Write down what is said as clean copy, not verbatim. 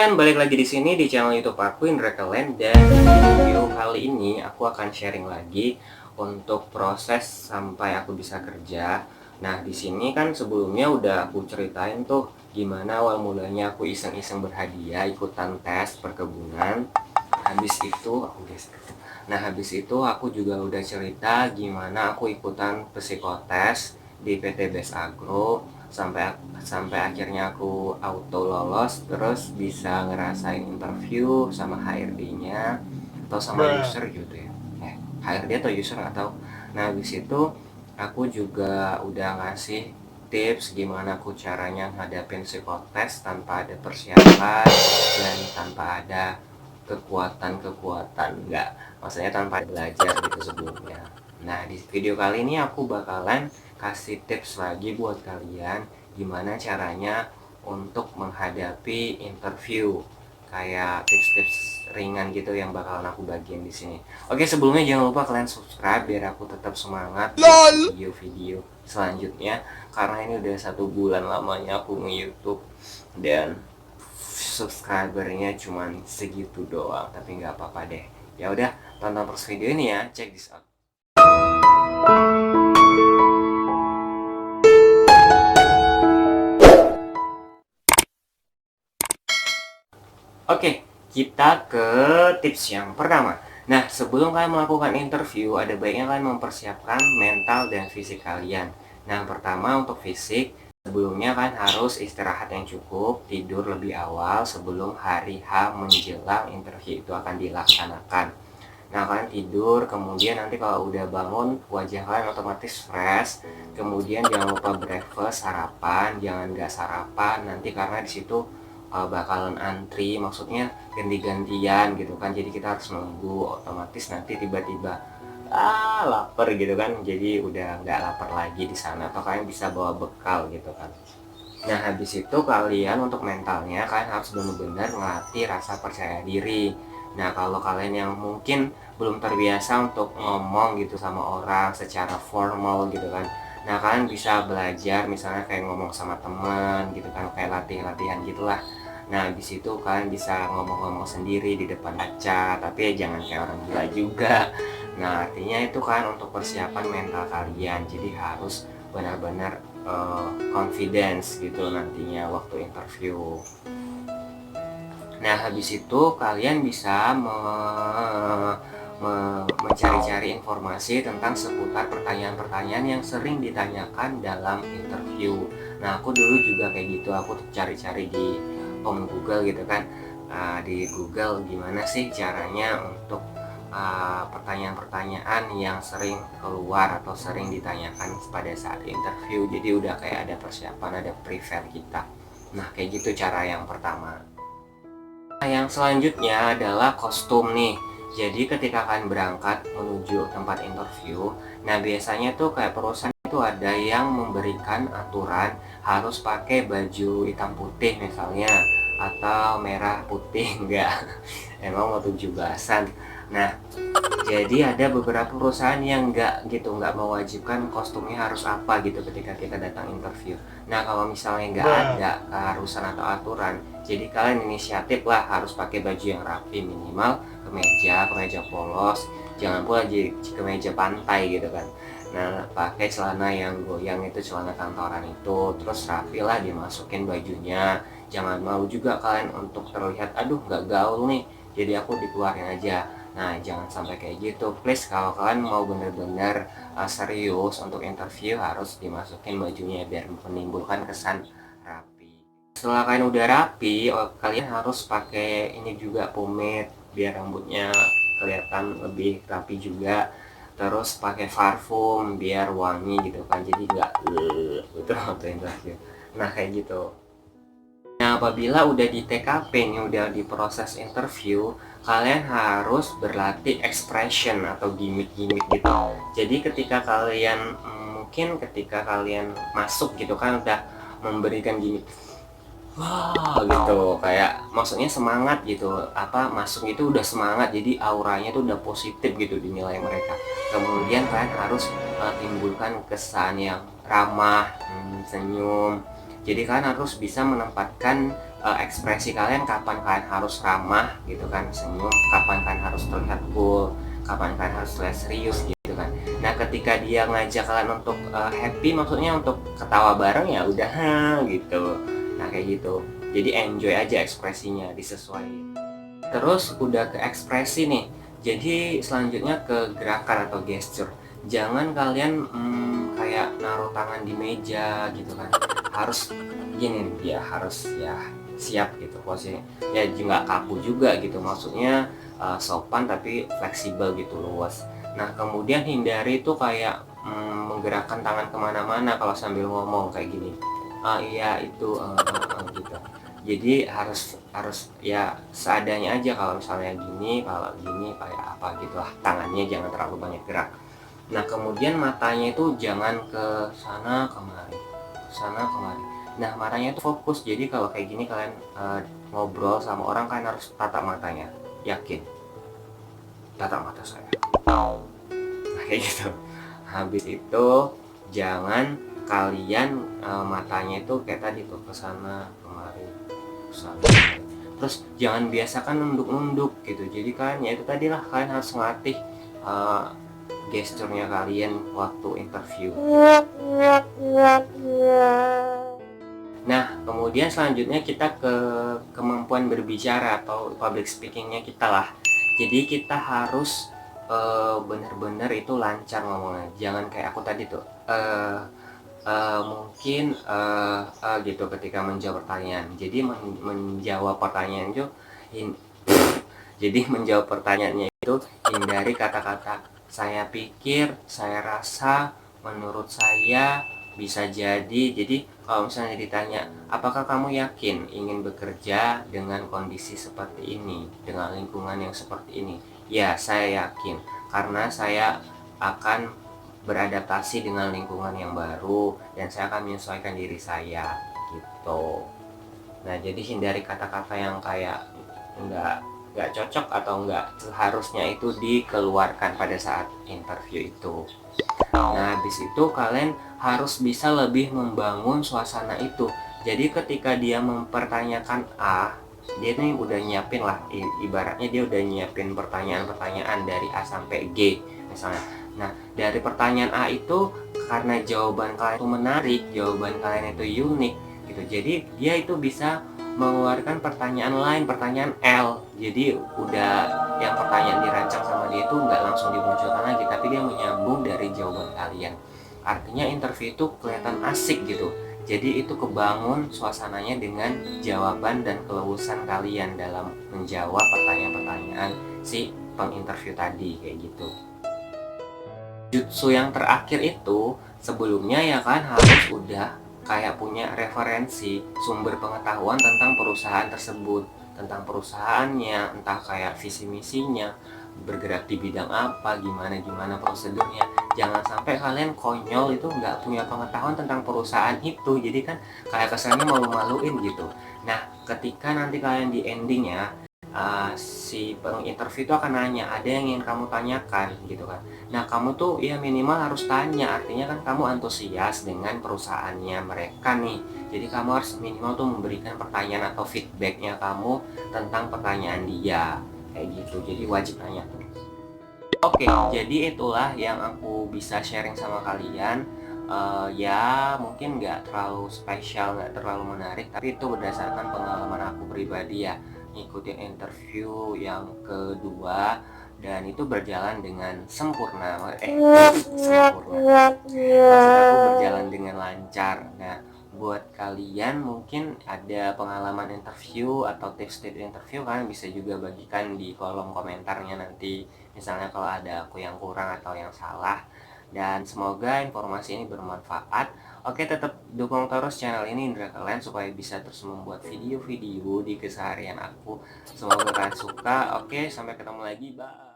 kalian, balik lagi di sini di channel YouTube aku Indra Kalen, dan di video kali ini aku akan sharing lagi untuk proses sampai aku bisa kerja. Nah, di sini kan sebelumnya udah aku ceritain tuh gimana awal mulanya aku iseng-iseng berhadiah ikutan tes perkebunan. Habis itu aku juga udah cerita gimana aku ikutan psikotes di PT Best Agro sampai sampai akhirnya aku auto lolos, terus bisa ngerasain interview sama HRD-nya atau sama user gitu ya. HRD atau user nggak tahu. Nah, habis itu aku juga udah ngasih tips gimana aku caranya ngadapin psikotes tanpa ada persiapan dan tanpa ada kekuatan enggak, maksudnya tanpa belajar gitu sebelumnya. Nah, di video kali ini aku bakalan kasih tips lagi buat kalian gimana caranya untuk menghadapi interview, kayak tips-tips ringan gitu yang bakalan aku bagiin di sini. Oke, sebelumnya jangan lupa kalian subscribe biar aku tetap semangat video-video selanjutnya, karena ini udah 1 bulan lamanya aku nge-YouTube dan subscribernya cuman segitu doang, tapi nggak apa-apa deh. Ya udah, tonton terus video ini ya, check this out. Oke, kita ke tips yang pertama. Nah, sebelum kalian melakukan interview, ada baiknya kalian mempersiapkan mental dan fisik kalian. Nah, pertama untuk fisik, sebelumnya kan harus istirahat yang cukup, tidur lebih awal sebelum hari H menjelang interview itu akan dilaksanakan. Nah, kalian tidur, kemudian nanti kalau udah bangun, wajah kalian otomatis fresh. Kemudian jangan lupa breakfast, sarapan, jangan nggak sarapan nanti, karena di situ bakalan antri, maksudnya ganti-gantian gitu kan, jadi kita harus nunggu, otomatis nanti tiba-tiba lapar gitu kan, jadi udah nggak lapar lagi di sana, atau kalian bisa bawa bekal gitu kan. Nah, habis itu kalian untuk mentalnya kalian harus benar-benar melatih rasa percaya diri. Nah, kalau kalian yang mungkin belum terbiasa untuk ngomong gitu sama orang secara formal gitu kan, nah kalian bisa belajar misalnya kayak ngomong sama teman gitu kan, kayak latihan gitulah. Nah, di situ kalian bisa ngomong-ngomong sendiri di depan kaca, tapi ya jangan kayak orang gila juga. Nah, artinya itu kan untuk persiapan mental kalian, jadi harus benar-benar confidence gitu nantinya waktu interview. Nah, habis itu kalian bisa mencari-cari informasi tentang seputar pertanyaan-pertanyaan yang sering ditanyakan dalam interview. Nah, aku dulu juga kayak gitu, aku cari-cari di Google gitu kan. Di Google gimana sih caranya untuk pertanyaan-pertanyaan yang sering keluar atau sering ditanyakan pada saat interview. Jadi udah kayak ada persiapan, ada prepare kita. Nah, kayak gitu cara yang pertama. Nah, yang selanjutnya adalah kostum nih. Jadi ketika kalian berangkat menuju tempat interview, nah biasanya tuh kayak perusahaan itu ada yang memberikan aturan harus pakai baju hitam putih misalnya, atau merah putih enggak. Emang mau 17-an. Nah, jadi ada beberapa perusahaan yang nggak mewajibkan kostumnya harus apa gitu ketika kita datang interview. Nah, kalau misalnya nggak ada keharusan atau aturan, jadi kalian inisiatif lah harus pakai baju yang rapi, minimal kemeja polos, jangan pula jadi kemeja pantai gitu kan. Nah, pakai celana yang goyang, itu celana kantoran itu, terus rapi lah dimasukin bajunya. Jangan mau juga kalian untuk terlihat aduh nggak gaul nih, jadi aku dikeluarin aja. Nah, jangan sampai kayak gitu, please. Kalau kalian mau bener-bener serius untuk interview, harus dimasukin bajunya biar menimbulkan kesan rapi. Setelah kalian udah rapi, kalian harus pakai ini juga, pomade, biar rambutnya kelihatan lebih rapi juga. Terus pakai parfum biar wangi gitu kan, jadi nggak gitu waktu interview. Nah, kayak gitu. Nah, apabila udah di TKP nih, udah di proses interview, kalian harus berlatih expression atau gimmick-gimmick gitu. Jadi ketika kalian mungkin ketika kalian masuk gitu kan, udah memberikan gimmick, wah gitu, kayak maksudnya semangat gitu, masuk itu udah semangat, jadi auranya tuh udah positif gitu dinilai mereka. Kemudian kalian harus timbulkan kesan yang ramah, senyum. Jadi kalian harus bisa menempatkan ekspresi kalian, kapan kalian harus ramah gitu kan, senyum, kapan kalian harus terlihat cool, kapan kalian harus terlihat serius gitu kan. Nah ketika dia ngajak kalian untuk happy, maksudnya untuk ketawa bareng, ya udah gitu. Nah kayak gitu, jadi enjoy aja ekspresinya, disesuaikan. Terus udah ke ekspresi nih, jadi selanjutnya ke gerakan atau gesture. Jangan kalian kayak naruh tangan di meja gitu kan, harus gini ya, harus ya siap gitu posisinya, ya juga kaku juga gitu, maksudnya sopan tapi fleksibel gitu, luas. Nah kemudian hindari itu kayak menggerakkan tangan kemana-mana kalau sambil ngomong kayak gini, iya itu gitu. Jadi harus ya seadanya aja, kalau misalnya gini, kalau gini kayak apa gitu lah, tangannya jangan terlalu banyak gerak. Nah kemudian matanya itu jangan ke sana kemari, ke sana kemari. Nah matanya itu fokus, jadi kalau kayak gini kalian ngobrol sama orang, kalian harus tatap matanya, yakin, tatap mata saya. Nah kayak gitu. Habis itu jangan kalian matanya itu kayak tadi tuh, ke sana kemari, ke sana kemari. Terus jangan biasakan nunduk-nunduk gitu. Jadi kan ya itu tadi lah, kalian harus ngelatih gesturnya kalian waktu interview. Nah kemudian selanjutnya kita ke kemampuan berbicara atau public speakingnya kita lah. Jadi kita harus bener-bener itu lancar ngomongnya, jangan kayak aku tadi tuh mungkin gitu ketika menjawab pertanyaan. Jadi menjawab pertanyaan itu jadi menjawab pertanyaannya itu hindari kata-kata saya pikir, saya rasa, menurut saya, bisa jadi. Jadi kalau misalnya ditanya, apakah kamu yakin ingin bekerja dengan kondisi seperti ini, dengan lingkungan yang seperti ini? Ya, saya yakin, karena saya akan beradaptasi dengan lingkungan yang baru dan saya akan menyesuaikan diri saya gitu. Nah jadi hindari kata-kata yang kayak nggak nggak cocok atau nggak seharusnya itu dikeluarkan pada saat interview itu. Nah habis itu kalian harus bisa lebih membangun suasana itu. Jadi ketika dia mempertanyakan A, dia nih udah nyiapin lah, ibaratnya dia udah nyiapin pertanyaan-pertanyaan dari A sampai G misalnya. Nah dari pertanyaan A itu, karena jawaban kalian itu menarik, jawaban kalian itu unik gitu, jadi dia itu bisa mengeluarkan pertanyaan lain, pertanyaan L. Jadi udah yang pertanyaan dirancang sama dia itu nggak langsung dimunculkan lagi, tapi dia menyambung dari jawaban kalian. Artinya interview itu kelihatan asik gitu. Jadi itu kebangun suasananya dengan jawaban dan keluasan kalian dalam menjawab pertanyaan-pertanyaan si penginterview tadi kayak gitu. Jutsu yang terakhir itu sebelumnya ya kan harus udah kayak punya referensi, sumber pengetahuan tentang perusahaan tersebut, tentang perusahaannya, entah kayak visi misinya, bergerak di bidang apa, gimana prosedurnya. Jangan sampai kalian konyol itu nggak punya pengetahuan tentang perusahaan itu, jadi kan kayak kesannya malu-maluin gitu. Nah ketika nanti kalian di endingnya, si penginterview itu akan nanya, ada yang ingin kamu tanyakan gitu kan. Nah kamu tuh ya minimal harus tanya, artinya kan kamu antusias dengan perusahaannya mereka nih. Jadi kamu harus minimal tuh memberikan pertanyaan atau feedbacknya kamu tentang pertanyaan dia kayak gitu. Jadi wajib tanya tuh. Oke, jadi itulah yang aku bisa sharing sama kalian. Ya mungkin nggak terlalu spesial, nggak terlalu menarik, tapi itu berdasarkan pengalaman aku pribadi ya, ngikutin interview yang kedua, dan itu berjalan dengan sempurna. Sempurna, maksud aku berjalan dengan lancar. Nah buat kalian mungkin ada pengalaman interview atau tips-tips interview, kalian bisa juga bagikan di kolom komentarnya nanti, misalnya kalau ada aku yang kurang atau yang salah. Dan semoga informasi ini bermanfaat. Oke, tetap dukung terus channel ini Indra Kalian supaya bisa terus membuat video-video di keseharian aku. Semoga kalian suka. Oke, sampai ketemu lagi. Bye.